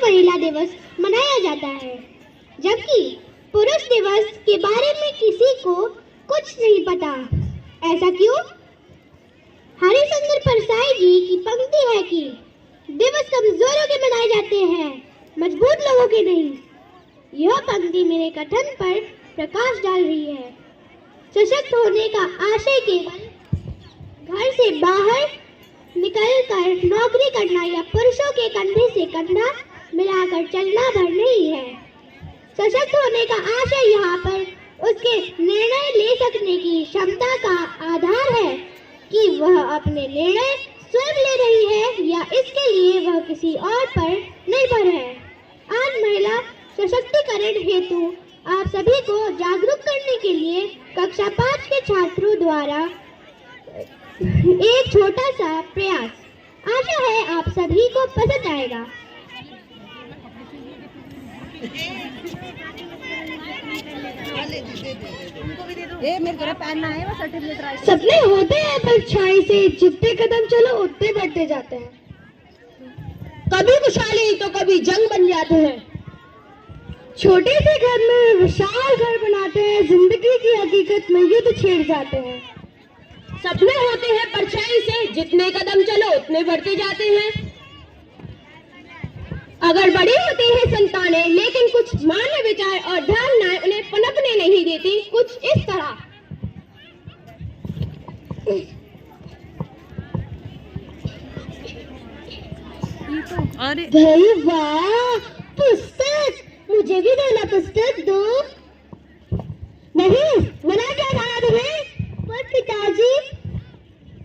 महिला दिवस मनाया जाता है, जबकि पुरुष दिवस के बारे में किसी को कुछ नहीं पता। ऐसा क्यों? हरिशंकर परसाई जी की पंक्ति है कि दिवस कमजोरों के मनाए जाते हैं, मजबूत लोगों के नहीं। यह पंक्ति मेरे कथन पर प्रकाश डाल रही है। सशक्त होने का आशय केवल घर से बाहर निकलकर नौकरी करना या पुरुषों के कंधे से कंधा मिलाकर चलना भर नहीं है। सशक्त होने का आशय यहाँ पर उसके निर्णय ले सकने की क्षमता का आधार है कि वह अपने निर्णय स्वयं ले रही है या इसके लिए वह किसी और पर निर्भर है। आज महिला सशक्तिकरण हेतु आप सभी को जागरूक करने के लिए कक्षा 5 के छात्रों द्वारा एक छोटा सा प्रयास। आशा है आप सभी को पसंद आएगा। सपने होते हैं परछाई से, जितने कदम चलो उतने बढ़ते जाते हैं। कभी खुशहाली तो कभी जंग बन जाते हैं। छोटे से घर में विशाल घर बनाते हैं, जिंदगी की हकीकत में युद्ध छेड़ जाते हैं। सपने होते हैं परछाई से, जितने कदम चलो उतने बढ़ते जाते हैं। अगर बड़ी होती है संतानें, लेकिन कुछ मान्य विचार और धारणाएं उन्हें पनपने नहीं देती, कुछ इस तरह। भाई वाह, पुस्तक! मुझे भी देना, पुस्तक दो। नहीं, मना क्या कहा तुम्हें? पर पिताजी,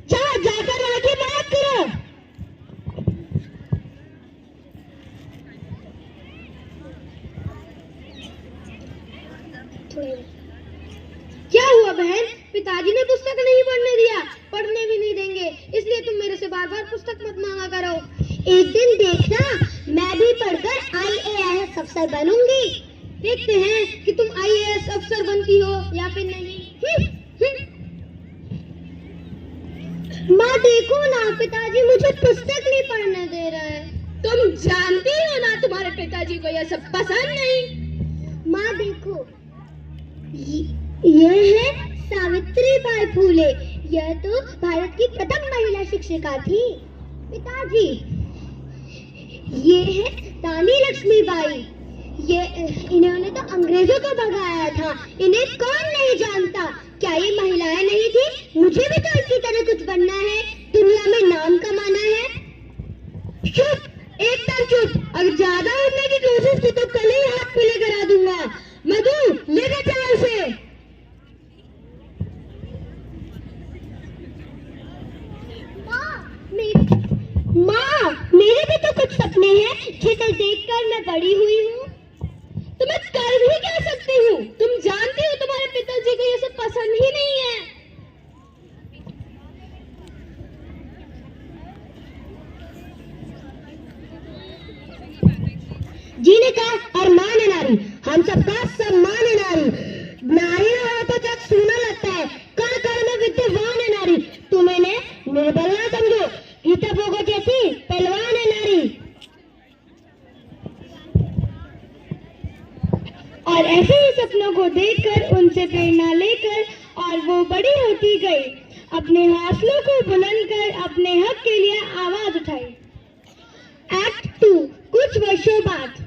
जाकर आके बात करो। क्या हुआ बहन? पिताजी ने पुस्तक नहीं पढ़ने दिया, पढ़ने भी नहीं देंगे, इसलिए तुम मेरे से बार बार पुस्तक मत मांगा करो। एक दिन देखना, मैं भी पढ़कर IAS अफसर बनूंगी। देखते हैं कि तुम IAS अफसर बनती हो या फिर नहीं। माँ देखो ना, पिताजी मुझे पुस्तक नहीं पढ़ने दे रहे। तुम जानती हो ना, तुम्हारे पिताजी को यह सब पसंद नहीं। माँ देखो, यह है सावित्रीबाई फूले। यह तो भारत की प्रथम महिला शिक्षिका थी। पिताजी, ये है रानी लक्ष्मीबाई। ये इन्होंने तो अंग्रेजों को भगाया था। इन्हें कौन नहीं जानता? क्या ये महिलाएं नहीं थी? मुझे भी तो इसी तरह कुछ बनना है, दुनिया में नाम कमाना है। चुप, एकदम चुप। अगर ज्यादा उड़ने की कोशिश की तो कल ही हाथ पीले करा दूंगा। मधु, लेकर चल उसे। माँ, मेरे भी तो कुछ सपने हैं जिसे देखकर मैं बड़ी हुई हूँ। तो मैं कर भी क्या सकती हूँ? तुम जानती हो तुम्हारे पिताजी को ये सब पसंद ही नहीं है। जीने का अरमान है नारी, हम सबका सम्मान है नारी। नारी हो तो जग सुना लगता है, कण कण में विद्यमान है नारी। तुम इन्हें निर्बल ना समझो, गीता भोगो जैसी पहलवान है नारी। और ऐसे ही सपनों को देखकर, उनसे प्रेरणा लेकर और वो बड़ी होती गई, अपने हौसलों को बुलंद कर अपने हक के लिए आवाज उठाई। एक्ट 2, कुछ वर्षों बाद।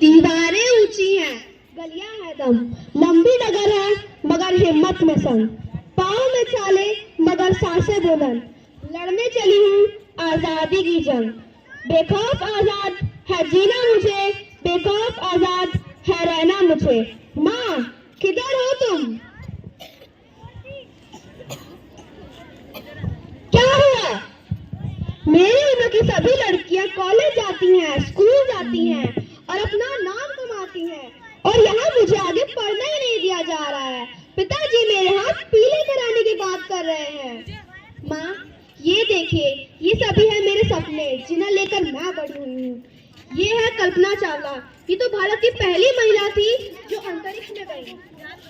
दीवारें ऊंची हैं, गलियां हैं दम, लंबी नगर है मगर हिम्मत में संग, पाँव में चाले मगर सांसें बुलंद, लड़ने चली हूँ आजादी की जंग। बेखौफ आजाद है जीना मुझे, बेखौफ आजाद है रहना मुझे। माँ, किधर हो तुम? क्या हुआ? मेरी उम्र की सभी लड़कियां कॉलेज जाती हैं, स्कूल जाती हैं और अपना नाम कमाती हैं, और यहाँ मुझे आगे पढ़ना ही नहीं दिया जा रहा है। पिताजी मेरे हाथ पीले कराने की बात कर रहे हैं। माँ, ये देखिए, ये सभी है मेरे सपने जिन्हें लेकर मैं बड़ी हुई हूँ। ये है कल्पना चावला, ये तो भारत की पहली महिला थी जो अंतरिक्ष में गई।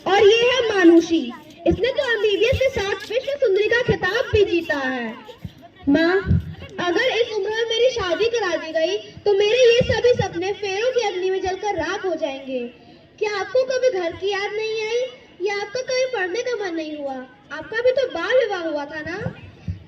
और ये है मानुषी, इसने तो MBBS के साथ विश्व सुंदरी का खिताब भी जीता है। माँ, अगर इस उम्र में मेरी शादी करा दी गई तो मेरे ये सभी सपने फेरों की अग्नि में जलकर राख हो जाएंगे। क्या आपको कभी घर की याद नहीं आई या आपका कभी पढ़ने का मन नहीं हुआ? आपका भी तो बाल विवाह हुआ था ना?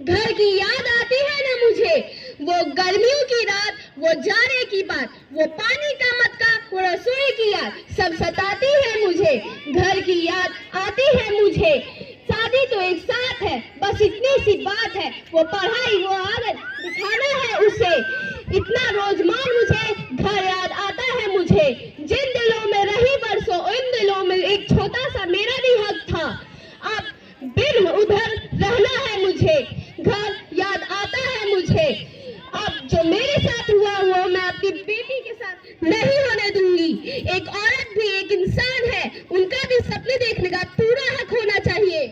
घर की याद आती है ना मुझे, वो गर्मियों की रात, वो जाड़े की बात, वो पानी का मटका, वो रसोई की याद, सब सताती है मुझे। घर की याद आती है मुझे। शादी तो एक साथ है, बस इतनी सी बात है, वो पढ़ाई, वो आदत दिखाना है उसे। इतना रोजमान मुझे घर याद आता है मुझे। जिन दिलों में रही बरसों, उन दिलों में एक छोटा सा मेरा भी हक था। अब बिन उधर रहना है मुझे, घर याद आता है मुझे। अब जो मेरे साथ हुआ वो मैं आपकी बेटी के साथ नहीं होने दूंगी। एक औरत भी एक इंसान है, उनका भी सपने देखने का पूरा हक होना चाहिए।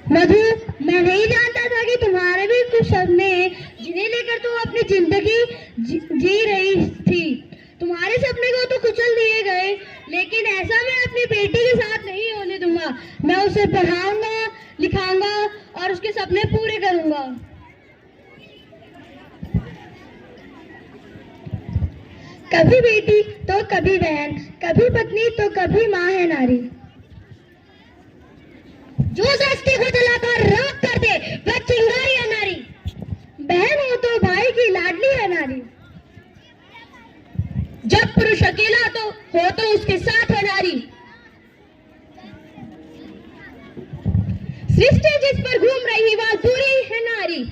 मधु, मैं नहीं जानता था कि तुम्हारे भी कुछ सपने हैं जिन्हें लेकर तुम अपनी जिंदगी जी रही थी। तुम्हारे सपने को तो कुचल दिए गए, लेकिन ऐसा मैं अपनी बेटी के साथ नहीं होने दूंगा। मैं उसे पढ़ाऊंगा, लिखाऊंगा और उसके सपने पूरे करूंगा। कभी बेटी तो कभी बहन, कभी पत्नी तो कभी माँ है नारी। जो सस्ती को जलाकर राख कर दे वह चिंगारी है नारी। बहन हो तो भाई की लाडली है नारी। जब पुरुष अकेला हो तो उसके साथ है नारी। सृष्टि जिस पर घूम रही वह पूरी है नारी।